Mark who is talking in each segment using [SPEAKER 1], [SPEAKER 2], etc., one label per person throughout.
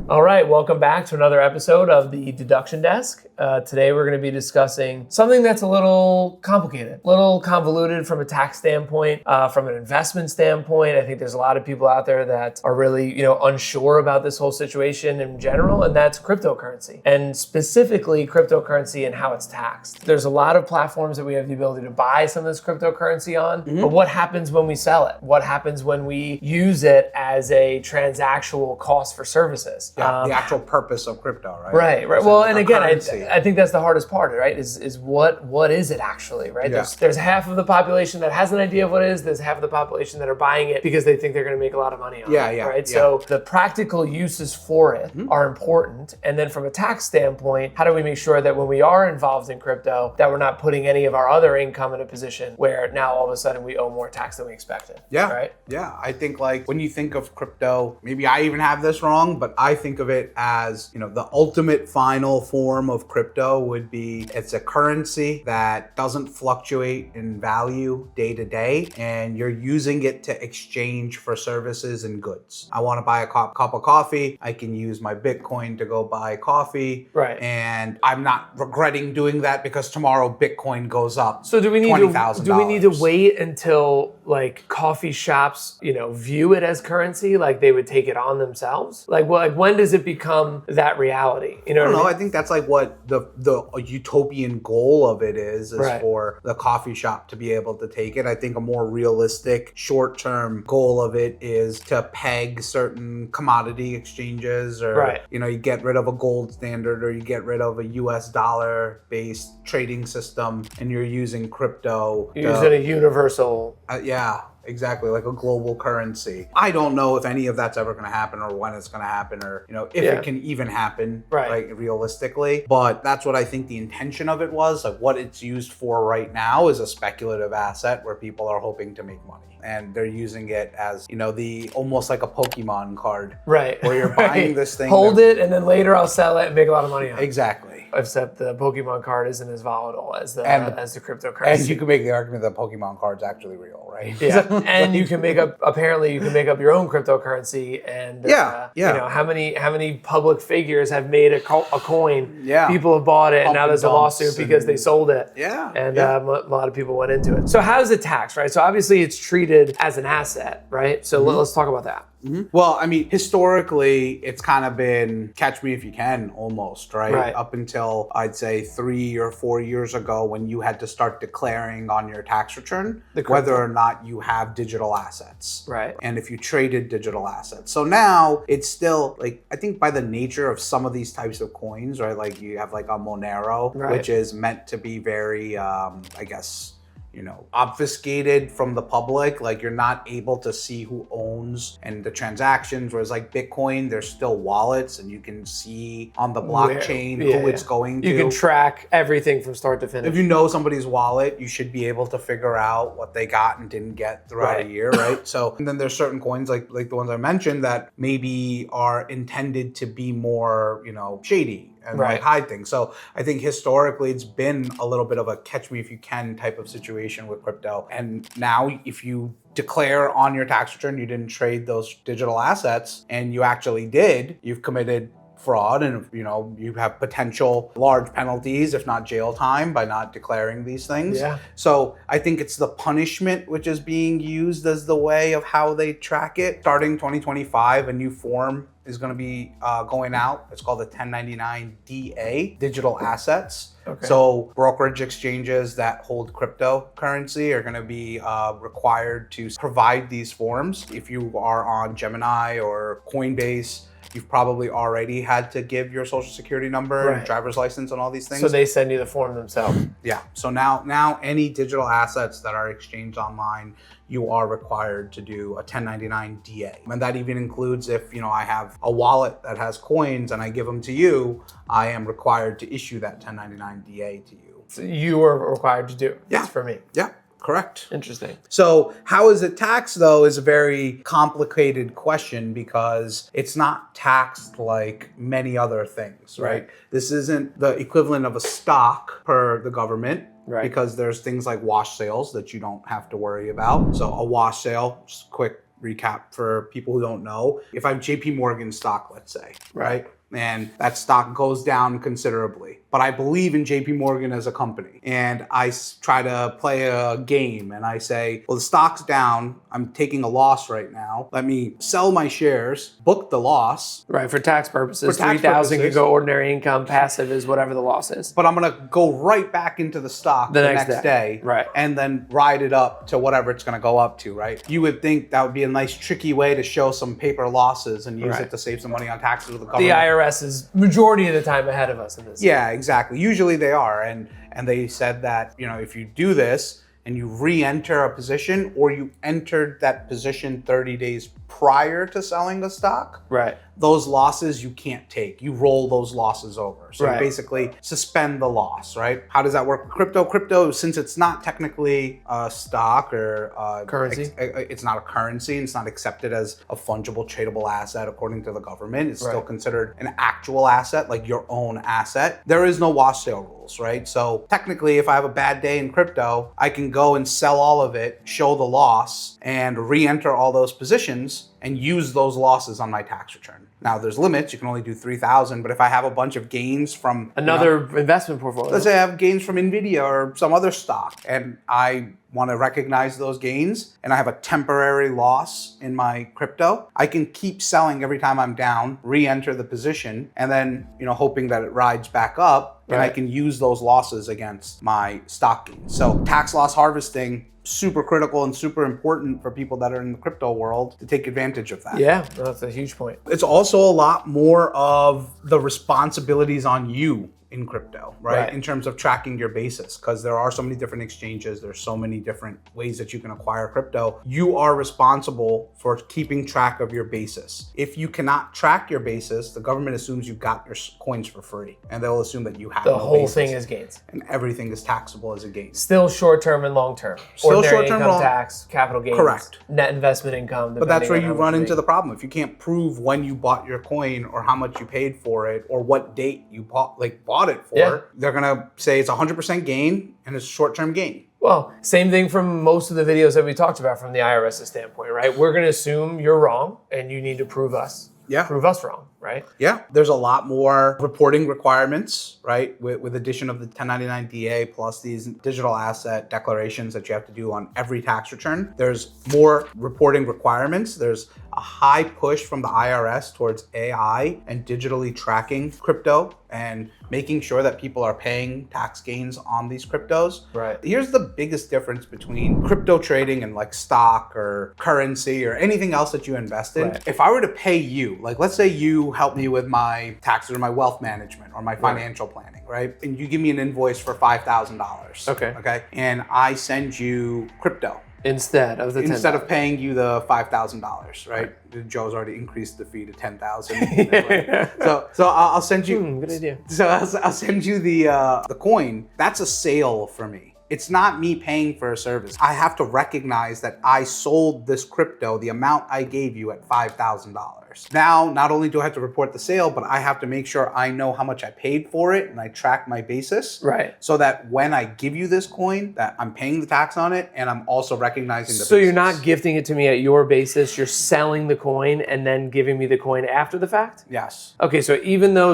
[SPEAKER 1] All right, welcome back to another episode of the Deduction Desk. Today we're going to be discussing something that's a little complicated, a little convoluted from a tax standpoint, from an investment standpoint. I think there's a lot of people out there that are really, unsure about this whole situation in general, and that's cryptocurrency, and specifically cryptocurrency and how it's taxed. There's a lot of platforms that we have the ability to buy some of this cryptocurrency on, but what happens when we sell it? What happens when we use it as a transactional cost for services?
[SPEAKER 2] Yeah, the actual purpose of crypto, right?
[SPEAKER 1] Right. Well, and again, I think that's the hardest part, right? Is what is it actually, right?
[SPEAKER 2] Yeah.
[SPEAKER 1] There's half of the population that has an idea of what it is. There's half of the population that are buying it because they think they're going to make a lot of money on it, right?
[SPEAKER 2] Yeah.
[SPEAKER 1] So the practical uses for it are important. And then from a tax standpoint, how do we make sure that when we are involved in crypto, that we're not putting any of our other income in a position where now all of a sudden we owe more tax than we expected?
[SPEAKER 2] Yeah.
[SPEAKER 1] Right?
[SPEAKER 2] Yeah. I think like when you think of crypto, maybe I even have this wrong, but I think of it as, the ultimate final form of crypto would be it's a currency that doesn't fluctuate in value day to day, and you're using it to exchange for services and goods. I want to buy a cup of coffee. I can use my Bitcoin to go buy coffee.
[SPEAKER 1] Right.
[SPEAKER 2] And I'm not regretting doing that because tomorrow Bitcoin goes up.
[SPEAKER 1] So do we need to wait until like coffee shops, view it as currency, like they would take it on themselves? Like when does it become that reality?
[SPEAKER 2] I don't know. I think that's like what the utopian goal of it is
[SPEAKER 1] right.
[SPEAKER 2] for the coffee shop to be able to take it. I think a more realistic short-term goal of it is to peg certain commodity exchanges, or
[SPEAKER 1] right.
[SPEAKER 2] You get rid of a gold standard, or you get rid of a US dollar-based trading system, and you're using crypto.
[SPEAKER 1] You're using a universal.
[SPEAKER 2] Yeah. Exactly, like a global currency. I don't know if any of that's ever going to happen, or when it's going to happen, or if it can even happen,
[SPEAKER 1] right.
[SPEAKER 2] like realistically. But that's what I think the intention of it was. Like what it's used for right now is a speculative asset where people are hoping to make money, and they're using it as the almost like a Pokemon card,
[SPEAKER 1] right?
[SPEAKER 2] Where you're buying this thing,
[SPEAKER 1] hold it, and then later I'll sell it and make a lot of money on it.
[SPEAKER 2] Exactly.
[SPEAKER 1] Except the Pokemon card isn't as volatile as the cryptocurrency.
[SPEAKER 2] And you can make the argument that Pokemon card's actually real, right?
[SPEAKER 1] Yeah. And you can make up your own cryptocurrency, and how many public figures have made a coin? Yeah. People have bought it, and now there's a lawsuit because they sold it.
[SPEAKER 2] Yeah.
[SPEAKER 1] And a lot of people went into it. So how is it taxed, right? So obviously it's treated as an asset, right? So let's talk about that.
[SPEAKER 2] Mm-hmm. Well, I mean, historically, it's kind of been catch me if you can almost, right? Up until I'd say 3 or 4 years ago, when you had to start declaring on your tax return whether or not you have digital assets.
[SPEAKER 1] Right.
[SPEAKER 2] And if you traded digital assets. So now it's still like, I think by the nature of some of these types of coins, right? Like you have like a Monero, which is meant to be very, obfuscated from the public. Like you're not able to see who owns and the transactions, whereas like Bitcoin, there's still wallets and you can see on the blockchain who it's going to.
[SPEAKER 1] You can track everything from start to finish.
[SPEAKER 2] If you know somebody's wallet, you should be able to figure out what they got and didn't get throughout a year, right? So, and then there's certain coins like the ones I mentioned that maybe are intended to be more, shady and like hide things. So I think historically it's been a little bit of a catch me if you can type of situation with crypto. And now if you declare on your tax return you didn't trade those digital assets and you actually did, you've committed fraud, and you have potential large penalties, if not jail time, by not declaring these things.
[SPEAKER 1] Yeah.
[SPEAKER 2] So I think it's the punishment which is being used as the way of how they track it. Starting 2025, a new form is going to be going out. It's called the 1099-DA, digital assets.
[SPEAKER 1] Okay.
[SPEAKER 2] So brokerage exchanges that hold cryptocurrency are going to be required to provide these forms. If you are on Gemini or Coinbase, you've probably already had to give your social security number, and driver's license, and all these things.
[SPEAKER 1] So they send you the form themselves.
[SPEAKER 2] Yeah. So now any digital assets that are exchanged online, you are required to do a 1099-DA. And that even includes if, I have a wallet that has coins and I give them to you, I am required to issue that 1099-DA to you.
[SPEAKER 1] So you are required to do it.
[SPEAKER 2] Yeah.
[SPEAKER 1] That's for me.
[SPEAKER 2] Yeah. Correct.
[SPEAKER 1] Interesting.
[SPEAKER 2] So how is it taxed, though, is a very complicated question because it's not taxed like many other things, right? This isn't the equivalent of a stock per the government. Because there's things like wash sales that you don't have to worry about. So a wash sale, just quick recap for people who don't know. If I have JP Morgan stock, let's say, right? And that stock goes down considerably, but I believe in JP Morgan as a company, and I try to play a game and I say, well, the stock's down, I'm taking a loss right now, let me sell my shares, book the loss.
[SPEAKER 1] Right, for tax purposes. 3,000 could go ordinary income, passive is whatever the loss is.
[SPEAKER 2] But I'm gonna go right back into the stock the next day.
[SPEAKER 1] Right.
[SPEAKER 2] And then ride it up to whatever it's gonna go up to, right? You would think that would be a nice tricky way to show some paper losses and use it to save some money on taxes with the government.
[SPEAKER 1] The IRS is majority of the time ahead of us in this.
[SPEAKER 2] Yeah, exactly. Usually they are. And they said that, if you do this and you re-enter a position, or you entered that position 30 days prior to selling the stock,
[SPEAKER 1] right,
[SPEAKER 2] those losses you can't take. You roll those losses over. So you basically suspend the loss, right? How does that work with crypto? Crypto, since it's not technically a stock or
[SPEAKER 1] currency,
[SPEAKER 2] it's not a currency, and it's not accepted as a fungible, tradable asset according to the government. It's still considered an actual asset, like your own asset. There is no wash sale rules, right? So technically, if I have a bad day in crypto, I can go and sell all of it, show the loss, and re-enter all those positions and use those losses on my tax return. Now, there's limits. You can only do 3,000, but if I have a bunch of gains from
[SPEAKER 1] another investment portfolio,
[SPEAKER 2] let's say I have gains from Nvidia or some other stock, and I want to recognize those gains, and I have a temporary loss in my crypto, I can keep selling every time I'm down, re-enter the position, and then hoping that it rides back up, and I can use those losses against my stock gains. So tax loss harvesting, super critical and super important for people that are in the crypto world to take advantage of that.
[SPEAKER 1] Yeah, that's a huge point.
[SPEAKER 2] It's also a lot more of the responsibilities on you in crypto, right? In terms of tracking your basis, because there are so many different exchanges, there's so many different ways that you can acquire crypto. You are responsible for keeping track of your basis. If you cannot track your basis, the government assumes you got your coins for free, and they'll assume that you have
[SPEAKER 1] the whole thing is gains,
[SPEAKER 2] and everything is taxable as a gain.
[SPEAKER 1] Still short-term and long-term.
[SPEAKER 2] Still
[SPEAKER 1] ordinary
[SPEAKER 2] short-term,
[SPEAKER 1] income tax, capital gains,
[SPEAKER 2] correct,
[SPEAKER 1] net investment income.
[SPEAKER 2] But that's where you run into the problem. If you can't prove when you bought your coin or how much you paid for it or what date you bought it for, they're gonna say it's 100% gain and it's a short-term gain.
[SPEAKER 1] Well, same thing from most of the videos that we talked about from the IRS's standpoint, right? We're gonna assume you're wrong and you need to prove us wrong, right?
[SPEAKER 2] Yeah, there's a lot more reporting requirements, right? With addition of the 1099 DA plus these digital asset declarations that you have to do on every tax return. There's more reporting requirements. There's a high push from the IRS towards AI and digitally tracking crypto and making sure that people are paying tax gains on these cryptos.
[SPEAKER 1] Right.
[SPEAKER 2] Here's the biggest difference between crypto trading and like stock or currency or anything else that you invest in. If I were to pay you, like let's say you help me with my taxes or my wealth management or my financial planning, right? And you give me an invoice for $5,000. Okay. And I send you crypto.
[SPEAKER 1] Instead of
[SPEAKER 2] paying you the $5,000, right? Joe's already increased the fee to $10,000. So I'll send you.
[SPEAKER 1] Good idea.
[SPEAKER 2] So I'll send you the coin. That's a sale for me. It's not me paying for a service. I have to recognize that I sold this crypto, the amount I gave you at $5,000. Now, not only do I have to report the sale, but I have to make sure I know how much I paid for it and I track my basis.
[SPEAKER 1] Right.
[SPEAKER 2] So that when I give you this coin, that I'm paying the tax on it and I'm also recognizing the basis.
[SPEAKER 1] So you're not gifting it to me at your basis, you're selling the coin and then giving me the coin after the fact?
[SPEAKER 2] Yes.
[SPEAKER 1] Okay, so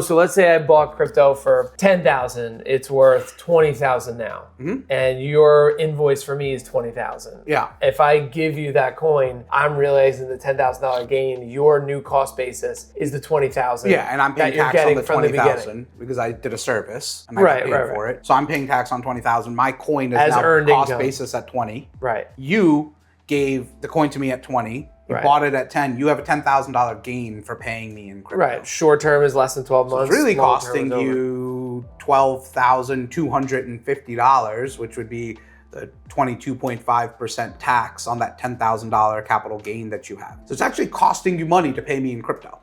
[SPEAKER 1] so let's say I bought crypto for $10,000, it's worth $20,000 now. And your invoice for me is $20,000.
[SPEAKER 2] Yeah.
[SPEAKER 1] If I give you that coin, I'm realizing the $10,000 gain, your new cost basis is the $20,000.
[SPEAKER 2] Yeah, and I'm paying tax on the $20,000 because I did a service and I got paid for it. So I'm paying tax on $20,000. My coin is now cost basis at 20.
[SPEAKER 1] Right.
[SPEAKER 2] You gave the coin to me at 20. You bought it at 10. You have a $10,000 gain for paying me in crypto.
[SPEAKER 1] Right. Short term is less than 12 months.
[SPEAKER 2] It's really costing you $12,250, which would be the 22.5% tax on that $10,000 capital gain that you have. So it's actually costing you money to pay me in crypto.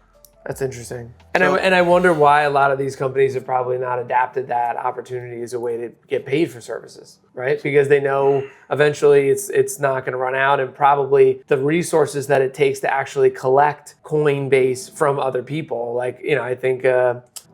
[SPEAKER 1] That's interesting. And I wonder why a lot of these companies have probably not adapted that opportunity as a way to get paid for services, right? Because they know eventually it's not going to run out, and probably the resources that it takes to actually collect Coinbase from other people. Like, I think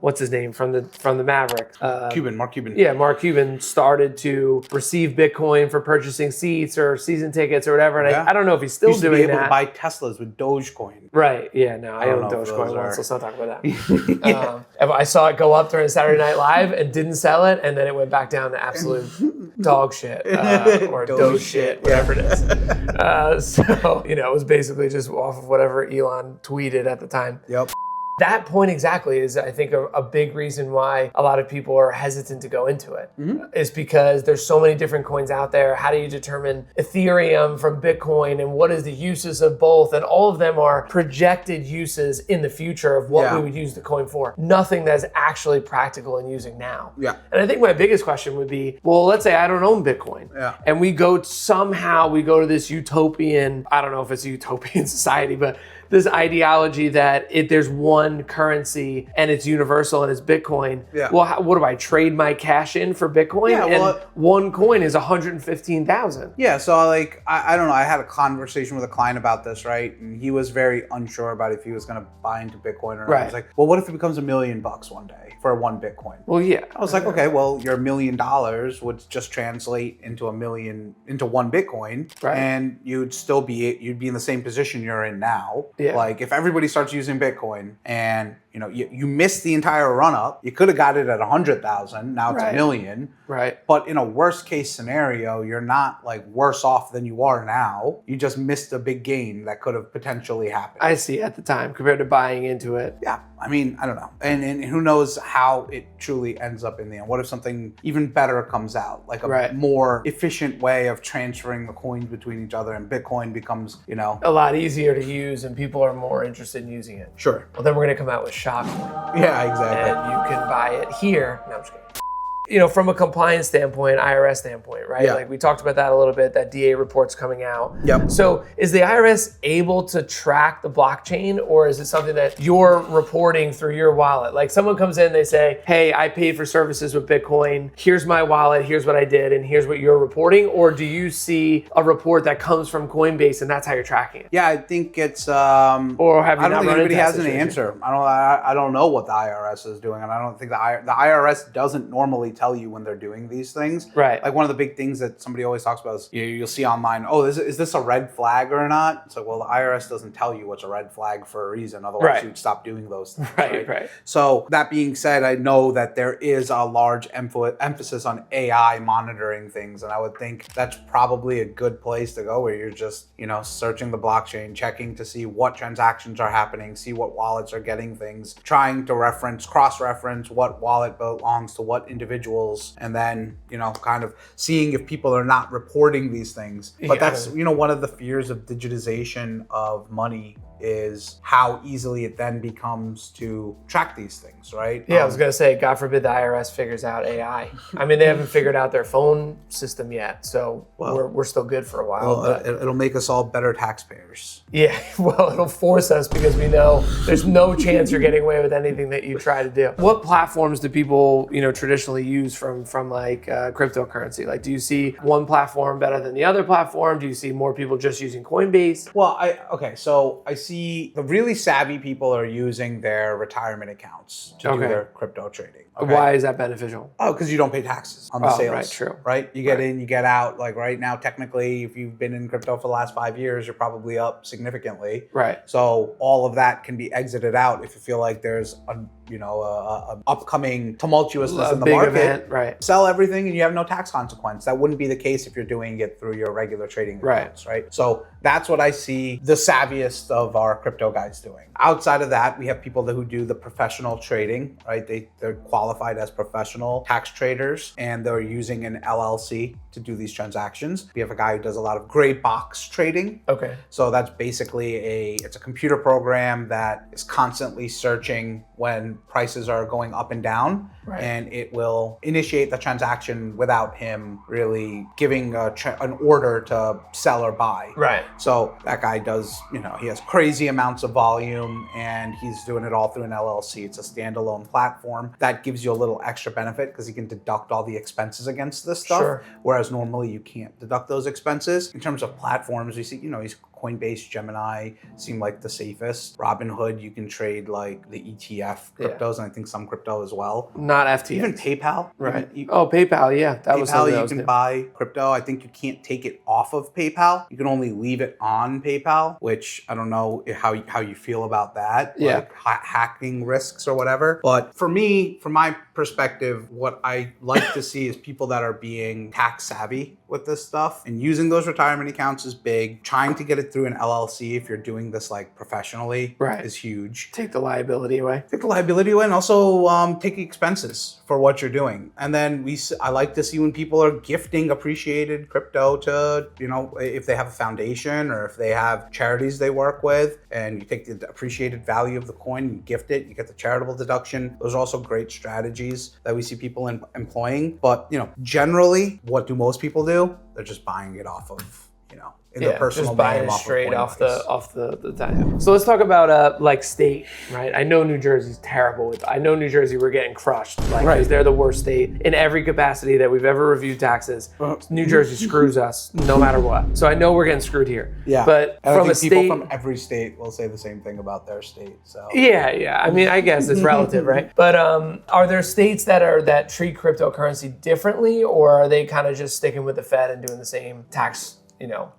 [SPEAKER 1] what's his name from the Mavericks?
[SPEAKER 2] Mark Cuban.
[SPEAKER 1] Yeah, Mark Cuban started to receive Bitcoin for purchasing seats or season tickets or whatever. And I don't know if he's still
[SPEAKER 2] Used
[SPEAKER 1] doing
[SPEAKER 2] to be able
[SPEAKER 1] that.
[SPEAKER 2] to buy Teslas with Dogecoin.
[SPEAKER 1] Right. Yeah. No, I
[SPEAKER 2] don't
[SPEAKER 1] owned
[SPEAKER 2] know if
[SPEAKER 1] Dogecoin
[SPEAKER 2] those
[SPEAKER 1] once.
[SPEAKER 2] are-
[SPEAKER 1] Let's not talk about that. I saw it go up during Saturday Night Live and didn't sell it, and then it went back down to absolute dog shit or Doge shit, whatever it is. So it was basically just off of whatever Elon tweeted at the time.
[SPEAKER 2] Yep.
[SPEAKER 1] That point exactly is, I think, a big reason why a lot of people are hesitant to go into it. Is because there's so many different coins out there. How do you determine Ethereum from Bitcoin, and what is the uses of both? And all of them are projected uses in the future of what we would use the coin for. Nothing that's actually practical in using now.
[SPEAKER 2] Yeah.
[SPEAKER 1] And I think my biggest question would be, well, let's say I don't own Bitcoin.
[SPEAKER 2] Yeah.
[SPEAKER 1] And we go to this utopian, I don't know if it's a utopian society, but this ideology that there's one currency and it's universal and it's Bitcoin.
[SPEAKER 2] Yeah.
[SPEAKER 1] Well, what do I trade my cash in for Bitcoin?
[SPEAKER 2] Yeah, well,
[SPEAKER 1] and one coin is 115,000.
[SPEAKER 2] Yeah, so I don't know. I had a conversation with a client about this, right? And he was very unsure about if he was going to buy into Bitcoin or not.
[SPEAKER 1] Right.
[SPEAKER 2] I was like, well, what if it becomes $1 million one day for one Bitcoin?
[SPEAKER 1] Well, yeah.
[SPEAKER 2] I was like, okay, well, your $1 million would just translate into one Bitcoin,
[SPEAKER 1] Right.
[SPEAKER 2] and you'd be in the same position you're in now.
[SPEAKER 1] Yeah.
[SPEAKER 2] Like if everybody starts using Bitcoin and you missed the entire run up, you could have got it at 100,000. Now it's
[SPEAKER 1] Right.
[SPEAKER 2] $1 million.
[SPEAKER 1] Right.
[SPEAKER 2] But in a worst case scenario, you're not like worse off than you are now. You just missed a big gain that could have potentially happened.
[SPEAKER 1] I see at the time compared to buying into it.
[SPEAKER 2] Yeah, I mean, I don't know. And who knows how it truly ends up in the end. What if something even better comes out? Like a
[SPEAKER 1] Right.
[SPEAKER 2] more efficient way of transferring the coins between each other, and Bitcoin becomes,
[SPEAKER 1] A lot easier to use and people are more interested in using it.
[SPEAKER 2] Sure.
[SPEAKER 1] Well, then we're going to come out with Shopcoin.
[SPEAKER 2] Yeah, exactly.
[SPEAKER 1] And you can buy it here. No, I'm just kidding. From a compliance standpoint, IRS standpoint, right?
[SPEAKER 2] Yeah.
[SPEAKER 1] Like we talked about that a little bit, that DA report's coming out.
[SPEAKER 2] Yep.
[SPEAKER 1] So is the IRS able to track the blockchain, or is it something that you're reporting through your wallet? Like someone comes in, they say, hey, I paid for services with Bitcoin. Here's my wallet. Here's what I did. And here's what you're reporting. Or do you see a report that comes from Coinbase and that's how you're tracking it?
[SPEAKER 2] Yeah, I think it's.
[SPEAKER 1] Or have you
[SPEAKER 2] I don't
[SPEAKER 1] not
[SPEAKER 2] think
[SPEAKER 1] run
[SPEAKER 2] anybody
[SPEAKER 1] into that
[SPEAKER 2] has an
[SPEAKER 1] situation?
[SPEAKER 2] answer. I don't know what the IRS is doing, and I don't think the IRS doesn't normally tell you when they're doing these things.
[SPEAKER 1] Right.
[SPEAKER 2] Like one of the big things that somebody always talks about is you'll see online, oh, is this a red flag or not? It's like, well, the IRS doesn't tell you what's a red flag for a reason. Otherwise,
[SPEAKER 1] Right.
[SPEAKER 2] you'd stop doing those things.
[SPEAKER 1] Right.
[SPEAKER 2] So that being said, I know that there is a large emphasis on AI monitoring things, and I would think that's probably a good place to go, where you're just, searching the blockchain, checking to see what transactions are happening, see what wallets are getting things, trying to cross-reference what wallet belongs to what individuals, and then, kind of seeing if people are not reporting these things. But that's, one of the fears of digitization of money is how easily it then becomes to track these things, right?
[SPEAKER 1] Yeah, I was going to say, God forbid the IRS figures out AI. I mean, they haven't figured out their phone system yet, so we're still good for a while.
[SPEAKER 2] Well, it'll make us all better taxpayers.
[SPEAKER 1] Yeah, well, it'll force us because we know there's no chance you're getting away with anything that you try to do. What platforms do people, traditionally use from like cryptocurrency? Like, do you see one platform better than the other platform? Do you see more people just using Coinbase?
[SPEAKER 2] Well, so I see the really savvy people are using their retirement accounts to do their crypto trading. Okay?
[SPEAKER 1] Why is that beneficial?
[SPEAKER 2] Oh, because you don't pay taxes on the sales.
[SPEAKER 1] Right, true.
[SPEAKER 2] Right? You get in, you get out. Like right now, technically, if you've been in crypto for the last 5 years, you're probably up significantly.
[SPEAKER 1] Right.
[SPEAKER 2] So all of that can be exited out if you feel like there's a upcoming tumultuousness in the
[SPEAKER 1] big
[SPEAKER 2] market.
[SPEAKER 1] event, right.
[SPEAKER 2] Sell everything and you have no tax consequence. That wouldn't be the case if you're doing it through your regular trading accounts, right? So that's what I see the savviest of our crypto guys doing. Outside of that, we have people who do the professional trading, right? They're qualified as professional tax traders, and they're using an LLC to do these transactions. We have a guy who does a lot of gray box trading.
[SPEAKER 1] Okay.
[SPEAKER 2] So that's basically it's a computer program that is constantly searching when prices are going up and down,
[SPEAKER 1] Right.
[SPEAKER 2] and it will initiate the transaction without him really giving an order to sell or buy.
[SPEAKER 1] Right.
[SPEAKER 2] So that guy does, he has crazy amounts of volume, and he's doing it all through an LLC. It's a standalone platform that gives you a little extra benefit because he can deduct all the expenses against this stuff.
[SPEAKER 1] Sure.
[SPEAKER 2] Whereas normally you can't deduct those expenses. In terms of platforms, we see, Coinbase, Gemini seem like the safest. Robinhood, you can trade like the ETF cryptos, and I think some crypto as well.
[SPEAKER 1] Not FTX.
[SPEAKER 2] Even PayPal.
[SPEAKER 1] Right. PayPal, yeah. That was something
[SPEAKER 2] PayPal, you can buy crypto. I think you can't take it off of PayPal. You can only leave it on PayPal, which I don't know how you feel about that.
[SPEAKER 1] Yeah.
[SPEAKER 2] Like hacking risks or whatever. But for me, from my perspective, what I like to see is people that are being tax savvy with this stuff, and using those retirement accounts is big. Trying to get it through an LLC if you're doing this like professionally is huge.
[SPEAKER 1] Take the liability away.
[SPEAKER 2] Take the liability away, and also take expenses for what you're doing. And then I like to see when people are gifting appreciated crypto to, if they have a foundation or if they have charities they work with, and you take the appreciated value of the coin and gift it, you get the charitable deduction. Those are also great strategies that we see people employing. But, generally, what do most people do? They're just buying it off of, in their personal
[SPEAKER 1] just buying
[SPEAKER 2] name,
[SPEAKER 1] it
[SPEAKER 2] off
[SPEAKER 1] straight
[SPEAKER 2] of
[SPEAKER 1] off the time. So let's talk about like state, right? I know New Jersey's terrible with. I know New Jersey, we're getting crushed, because they're the worst state in every capacity that we've ever reviewed taxes. New Jersey screws us no matter what. So I know we're getting screwed here.
[SPEAKER 2] Yeah,
[SPEAKER 1] but
[SPEAKER 2] and
[SPEAKER 1] from
[SPEAKER 2] I
[SPEAKER 1] a
[SPEAKER 2] think people
[SPEAKER 1] state,
[SPEAKER 2] from every state will say the same thing about their state. So
[SPEAKER 1] yeah. I mean, I guess it's relative, right? But are there states that treat cryptocurrency differently, or are they kind of just sticking with the Fed and doing the same tax?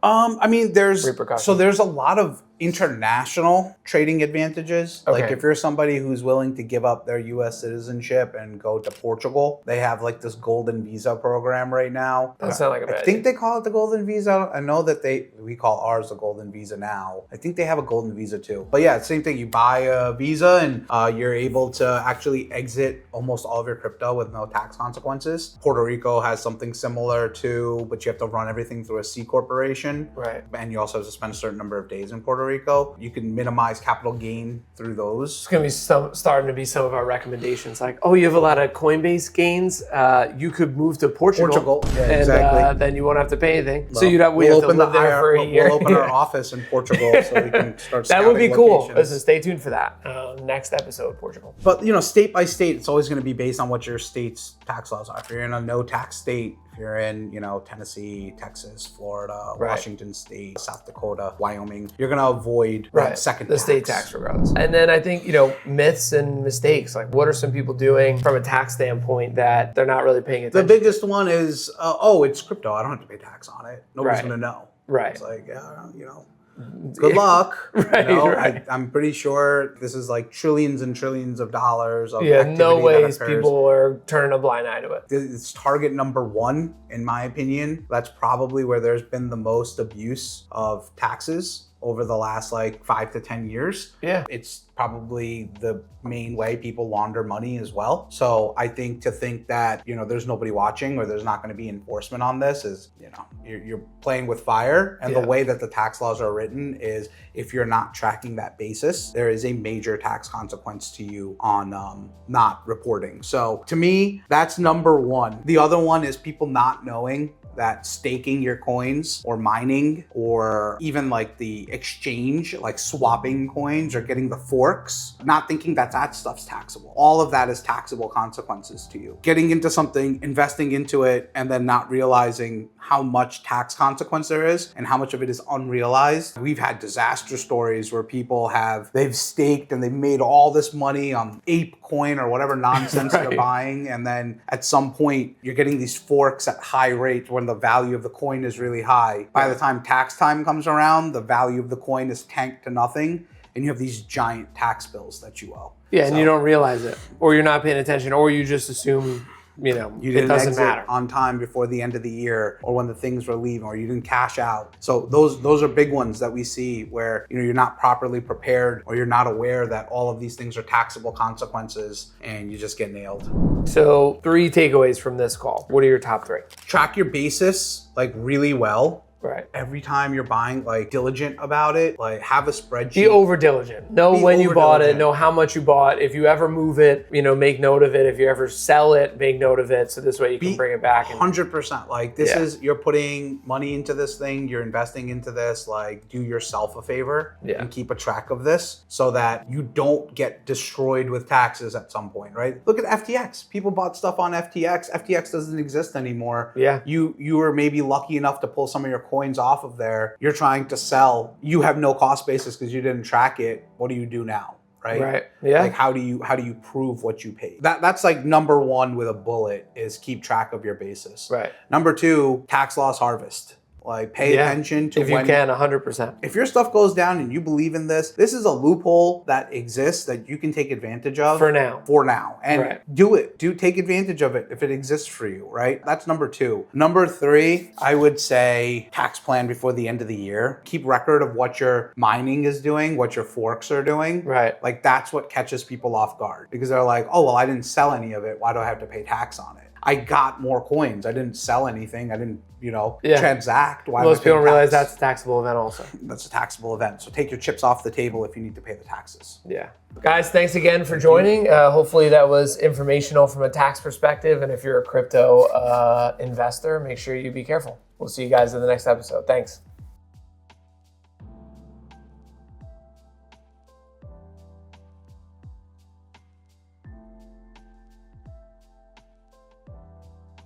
[SPEAKER 2] I mean, there's
[SPEAKER 1] repercussions.
[SPEAKER 2] a lot of international trading advantages.
[SPEAKER 1] Okay.
[SPEAKER 2] Like if you're somebody who's willing to give up their US citizenship and go to Portugal, they have like this golden visa program right now.
[SPEAKER 1] That sounds like a bad
[SPEAKER 2] I think they call it the golden visa. I know that we call ours the golden visa now. I think they have a golden visa too. But yeah, same thing. You buy a visa and you're able to actually exit almost all of your crypto with no tax consequences. Puerto Rico has something similar too, but you have to run everything through a C corporation.
[SPEAKER 1] Right.
[SPEAKER 2] And you also have to spend a certain number of days in Puerto Rico. You can minimize capital gain through those.
[SPEAKER 1] It's going to be starting to be some of our recommendations. Like, you have a lot of Coinbase gains. You could move to Portugal.
[SPEAKER 2] Yeah,
[SPEAKER 1] and,
[SPEAKER 2] exactly.
[SPEAKER 1] Then you won't have to pay anything.
[SPEAKER 2] Well,
[SPEAKER 1] So we have to live there for a year.
[SPEAKER 2] We'll open our office in Portugal so we can start.
[SPEAKER 1] That would be cool.
[SPEAKER 2] Locations.
[SPEAKER 1] Listen, stay tuned for that. Next episode, Portugal.
[SPEAKER 2] But state by state, it's always going to be based on what your state's tax laws are. If you're in a no tax state, if you're in, Tennessee, Texas, Florida, Washington State, South Dakota, Wyoming, you're going to avoid that second
[SPEAKER 1] the state tax regardless. And then I think, myths and mistakes. Like, what are some people doing from a tax standpoint that they're not really paying attention?
[SPEAKER 2] The biggest one is, it's crypto. I don't have to pay tax on it. Nobody's going to know.
[SPEAKER 1] Right.
[SPEAKER 2] It's like, good luck.
[SPEAKER 1] Right.
[SPEAKER 2] I'm pretty sure this is like trillions and trillions of dollars of
[SPEAKER 1] no ways
[SPEAKER 2] that occurs.
[SPEAKER 1] People are turning a blind eye to it.
[SPEAKER 2] It's target number one, in my opinion. That's probably where there's been the most abuse of taxes over the last 5 to 10 years.
[SPEAKER 1] Yeah.
[SPEAKER 2] It's probably the main way people launder money as well. So I think that, there's nobody watching or there's not going to be enforcement on this is, you're playing with fire. And the way that the tax laws are written is if you're not tracking that basis, there is a major tax consequence to you on not reporting. So to me, that's number one. The other one is people not knowing that staking your coins or mining or even the exchange, like swapping coins or getting the forks, not thinking that stuff's taxable. All of that is taxable consequences to you. Getting into something, investing into it, and then not realizing how much tax consequence there is and how much of it is unrealized. We've had disaster stories where people they've staked and they've made all this money on ape coin or whatever nonsense they're buying. And then at some point you're getting these forks at high rates when the value of the coin is really high. By the time tax time comes around, the value of the coin is tanked to nothing. And you have these giant tax bills that you owe.
[SPEAKER 1] Yeah, and you don't realize it. Or you're not paying attention, or you just assume
[SPEAKER 2] you
[SPEAKER 1] it doesn't matter
[SPEAKER 2] on time before the end of the year, or when the things were leaving, or you didn't cash out. So those are big ones that we see where you're not properly prepared, or you're not aware that all of these things are taxable consequences, and you just get nailed.
[SPEAKER 1] So 3 takeaways from this call. What are your top 3?
[SPEAKER 2] Track your basis really well.
[SPEAKER 1] Right.
[SPEAKER 2] Every time you're buying, diligent about it, have a spreadsheet.
[SPEAKER 1] Be over diligent. Know when you bought it, know how much you bought. If you ever move it, make note of it. If you ever sell it, make note of it. So this way you can bring it back.
[SPEAKER 2] 100%. You're putting money into this thing, you're investing into this, do yourself a favor and keep a track of this so that you don't get destroyed with taxes at some point, right? Look at FTX. People bought stuff on FTX. FTX doesn't exist anymore.
[SPEAKER 1] Yeah.
[SPEAKER 2] You were maybe lucky enough to pull some of your coins coins off of there, you're trying to sell, you have no cost basis because you didn't track it. What do you do now? Right.
[SPEAKER 1] Right. Yeah.
[SPEAKER 2] Like how do you prove what you paid? That's like number one with a bullet is keep track of your basis.
[SPEAKER 1] Right.
[SPEAKER 2] Number two, tax loss harvest. Like pay attention to
[SPEAKER 1] if you can 100%.
[SPEAKER 2] If your stuff goes down and you believe in this is a loophole that exists that you can take advantage of
[SPEAKER 1] For now.
[SPEAKER 2] And do it. Take advantage of it if it exists for you, right? That's number two. Number three, I would say tax plan before the end of the year. Keep record of what your mining is doing, what your forks are doing.
[SPEAKER 1] Right.
[SPEAKER 2] Like that's what catches people off guard because they're like, oh, well, I didn't sell any of it. Why do I have to pay tax on it? I got more coins. I didn't sell anything. I didn't, transact. Why
[SPEAKER 1] Most people don't realize that's a taxable event also.
[SPEAKER 2] That's a taxable event. So take your chips off the table if you need to pay the taxes.
[SPEAKER 1] Yeah. Guys, thanks again for joining. Hopefully that was informational from a tax perspective. And if you're a crypto investor, make sure you be careful. We'll see you guys in the next episode. Thanks.